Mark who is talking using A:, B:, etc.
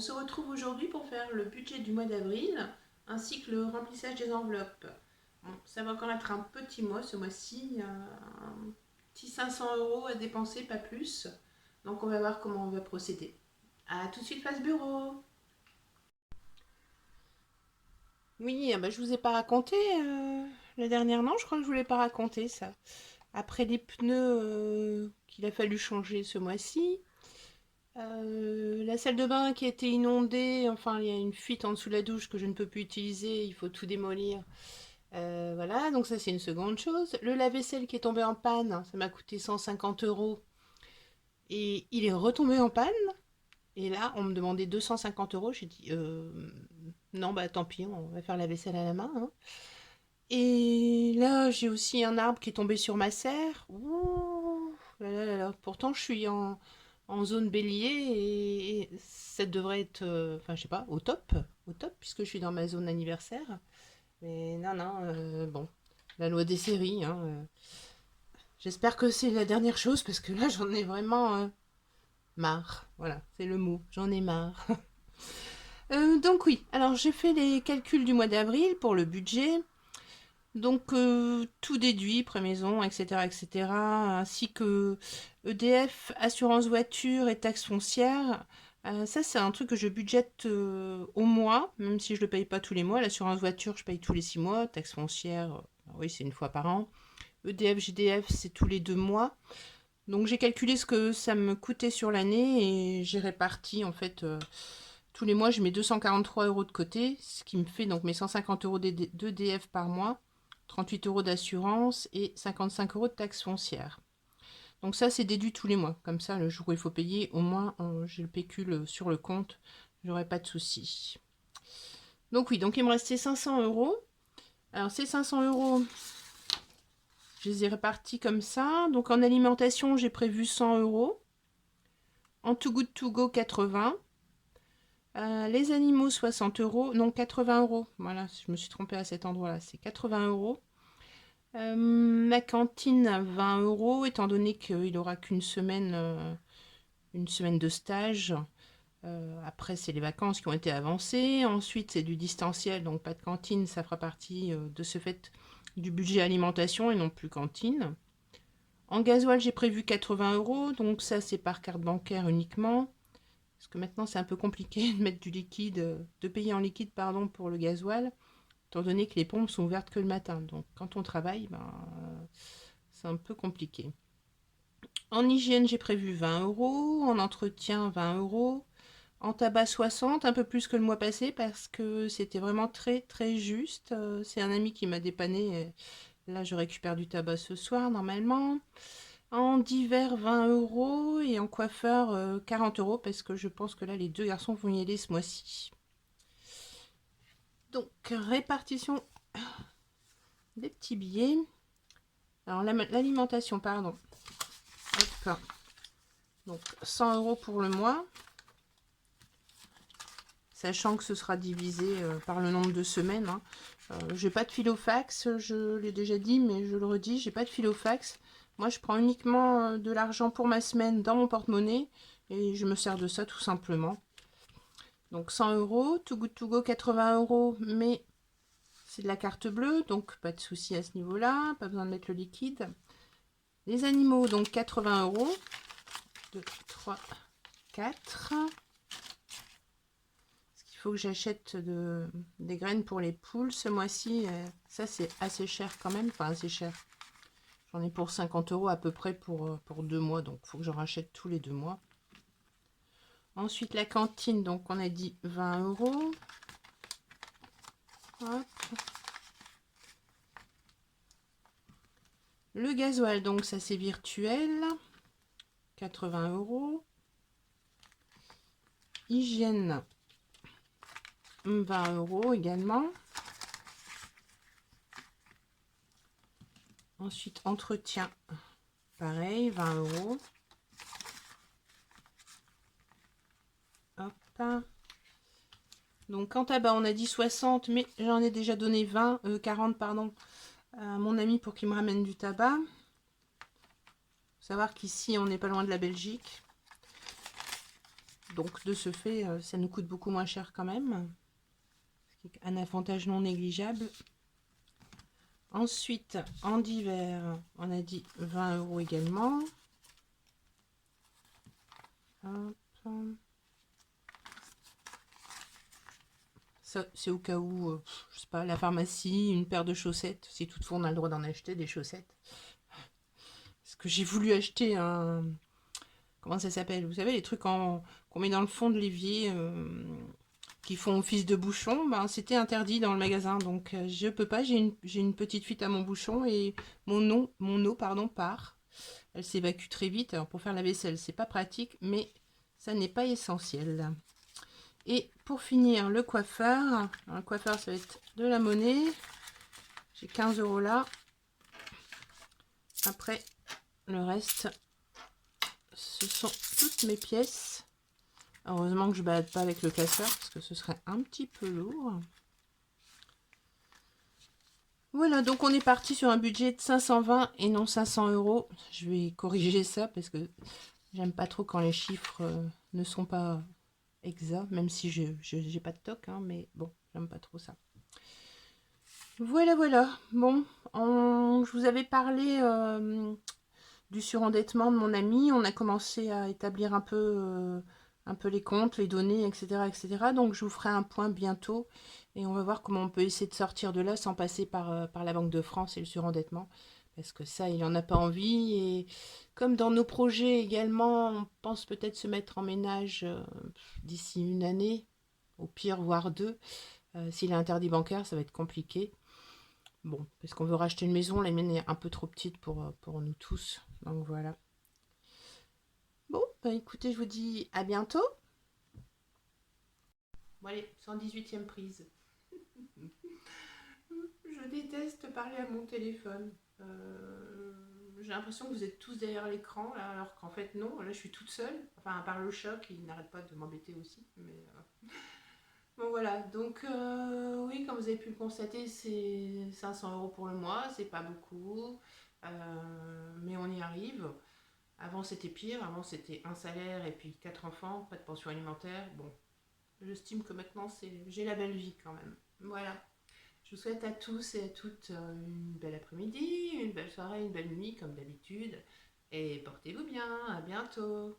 A: se retrouve aujourd'hui pour faire le budget du mois d'avril ainsi que le remplissage des enveloppes. Bon, ça va encore être un petit mois ce mois-ci, il y a un petit 500 € à dépenser, pas plus. Donc on va voir comment on va procéder. A tout de suite face bureau. Oui, ah bah, je vous ai pas raconté la dernière, non, je crois que je vous l'ai pas raconté ça. Après les pneus qu'il a fallu changer ce mois-ci, la salle de bain qui a été inondée, enfin il y a une fuite en dessous de la douche que je ne peux plus utiliser, il faut tout démolir. Voilà, donc ça c'est une seconde chose. Le lave-vaisselle qui est tombé en panne, ça m'a coûté 150 € et il est retombé en panne. Et là, on me demandait 250 €. J'ai dit non, bah tant pis, on va faire la vaisselle à la main, hein. Et là, j'ai aussi un arbre qui est tombé sur ma serre. Ouh, là là là là. Pourtant, je suis en zone bélier et ça devrait être, enfin, je sais pas, au top, puisque je suis dans ma zone anniversaire. Mais non, non, bon, la loi des séries, hein. J'espère que c'est la dernière chose parce que là, j'en ai vraiment marre. Voilà, c'est le mot, j'en ai marre. Donc oui, alors j'ai fait les calculs du mois d'avril pour le budget. Donc tout déduit, prêt maison, etc., etc., ainsi que EDF, assurance voiture et taxes foncières. Ça, c'est un truc que je budgète au mois, même si je le paye pas tous les mois. L'assurance voiture, je paye tous les 6 mois. Taxes foncières, oui, c'est une fois par an. EDF, GDF, c'est tous les 2 mois. Donc j'ai calculé ce que ça me coûtait sur l'année et j'ai réparti en fait tous les mois, je mets 243 € de côté, ce qui me fait donc mes 150 € d'EDF par mois, 38 € d'assurance et 55 € de taxes foncières. Donc ça, c'est déduit tous les mois. Comme ça, le jour où il faut payer, au moins, j'ai le pécule sur le compte. J'aurai pas de soucis. Donc oui, donc il me restait 500 €. Alors ces 500 €, je les ai répartis comme ça. Donc en alimentation, j'ai prévu 100 €. En Too Good To Go, 80. Les animaux, 60 €. Non, 80 €. Voilà, je me suis trompée à cet endroit-là. C'est 80 €. Ma cantine, 20 €, étant donné qu'il aura qu'une semaine, une semaine de stage. Après, c'est les vacances qui ont été avancées. Ensuite, c'est du distanciel, donc pas de cantine. Ça fera partie de ce fait du budget alimentation et non plus cantine. En gasoil, j'ai prévu 80 €. Donc ça, c'est par carte bancaire uniquement. Parce que maintenant, c'est un peu compliqué de mettre du liquide, de payer en liquide, pardon, pour le gasoil, étant donné que les pompes sont ouvertes que le matin. Donc, quand on travaille, ben, c'est un peu compliqué. En hygiène, j'ai prévu 20 €. En entretien, 20 €. En tabac, 60, un peu plus que le mois passé, parce que c'était vraiment très, très juste. C'est un ami qui m'a dépanné. Là, je récupère du tabac ce soir, normalement. En divers, 20 € et en coiffeur, 40 € parce que je pense que là, les deux garçons vont y aller ce mois-ci. Donc, répartition des petits billets. Alors, l'alimentation, pardon. Hop. Donc, 100 € pour le mois. Sachant que ce sera divisé par le nombre de semaines, hein. J'ai pas de filofax, je l'ai déjà dit, mais je le redis, j'ai pas de filofax. Moi, je prends uniquement de l'argent pour ma semaine dans mon porte-monnaie et je me sers de ça tout simplement. Donc 100 €, Too Good To Go, 80 €, mais c'est de la carte bleue, donc pas de souci à ce niveau-là, pas besoin de mettre le liquide. Les animaux, donc 80 €. 2, 3, 4. Il faut que j'achète des graines pour les poules ce mois-ci. Ça, c'est assez cher quand même. Enfin, assez cher. J'en ai pour 50 € à peu près pour 2 mois. Donc, il faut que j'en rachète tous les 2 mois. Ensuite, la cantine. Donc, on a dit 20 €. Hop. Le gasoil, donc ça, c'est virtuel. 80 €. Hygiène, 20 € également. Ensuite, entretien, pareil, 20 €. Hop. Donc en tabac, on a dit 60, mais j'en ai déjà donné 40, pardon, à mon ami pour qu'il me ramène du tabac. Faut savoir qu'ici, on n'est pas loin de la Belgique. Donc de ce fait, ça nous coûte beaucoup moins cher quand même. Un avantage non négligeable. Ensuite, en divers, on a dit 20 € également. Hop. Ça, c'est au cas où, je sais pas, la pharmacie, une paire de chaussettes. Si toutefois on a le droit d'en acheter des chaussettes. Parce que j'ai voulu acheter un... Comment ça s'appelle? Vous savez, les trucs qu'on met dans le fond de l'évier, qui font office de bouchon, ben, c'était interdit dans le magasin. Donc je peux pas, j'ai une petite fuite à mon bouchon et mon eau pardon, part. Elle s'évacue très vite. Alors pour faire la vaisselle, c'est pas pratique, mais ça n'est pas essentiel. Et pour finir, le coiffeur. Alors, le coiffeur, ça va être de la monnaie. J'ai 15 € là. Après, le reste, ce sont toutes mes pièces. Heureusement que je ne balade pas avec le classeur, parce que ce serait un petit peu lourd. Voilà, donc on est parti sur un budget de 520 et non 500 €. Je vais corriger ça, parce que j'aime pas trop quand les chiffres ne sont pas exacts, même si je n'ai pas de toc, hein, mais bon, j'aime pas trop ça. Voilà, voilà. Bon, je vous avais parlé du surendettement de mon ami. On a commencé à établir un peu les comptes, les données, etc., etc. Donc, je vous ferai un point bientôt et on va voir comment on peut essayer de sortir de là sans passer par la Banque de France et le surendettement. Parce que ça, il n'en a pas envie. Et comme dans nos projets également, on pense peut-être se mettre en ménage d'ici une année, au pire, voire deux. S'il est interdit bancaire, ça va être compliqué. Bon, parce qu'on veut racheter une maison, la mienne est un peu trop petite pour nous tous. Donc voilà. Bon, bah écoutez, je vous dis à bientôt. Bon allez, 118e prise. Je déteste parler à mon téléphone. J'ai l'impression que vous êtes tous derrière l'écran, alors qu'en fait non, là je suis toute seule. Enfin, à part le chat qui n'arrête pas de m'embêter aussi. Mais bon voilà, donc oui, comme vous avez pu le constater, c'est 500 € pour le mois, c'est pas beaucoup, mais on y arrive. Avant c'était pire, avant c'était un salaire et puis 4 enfants, pas de pension alimentaire. Bon, j'estime que maintenant j'ai la belle vie quand même. Voilà. Je vous souhaite à tous et à toutes une belle après-midi, une belle soirée, une belle nuit comme d'habitude. Et portez-vous bien, à bientôt.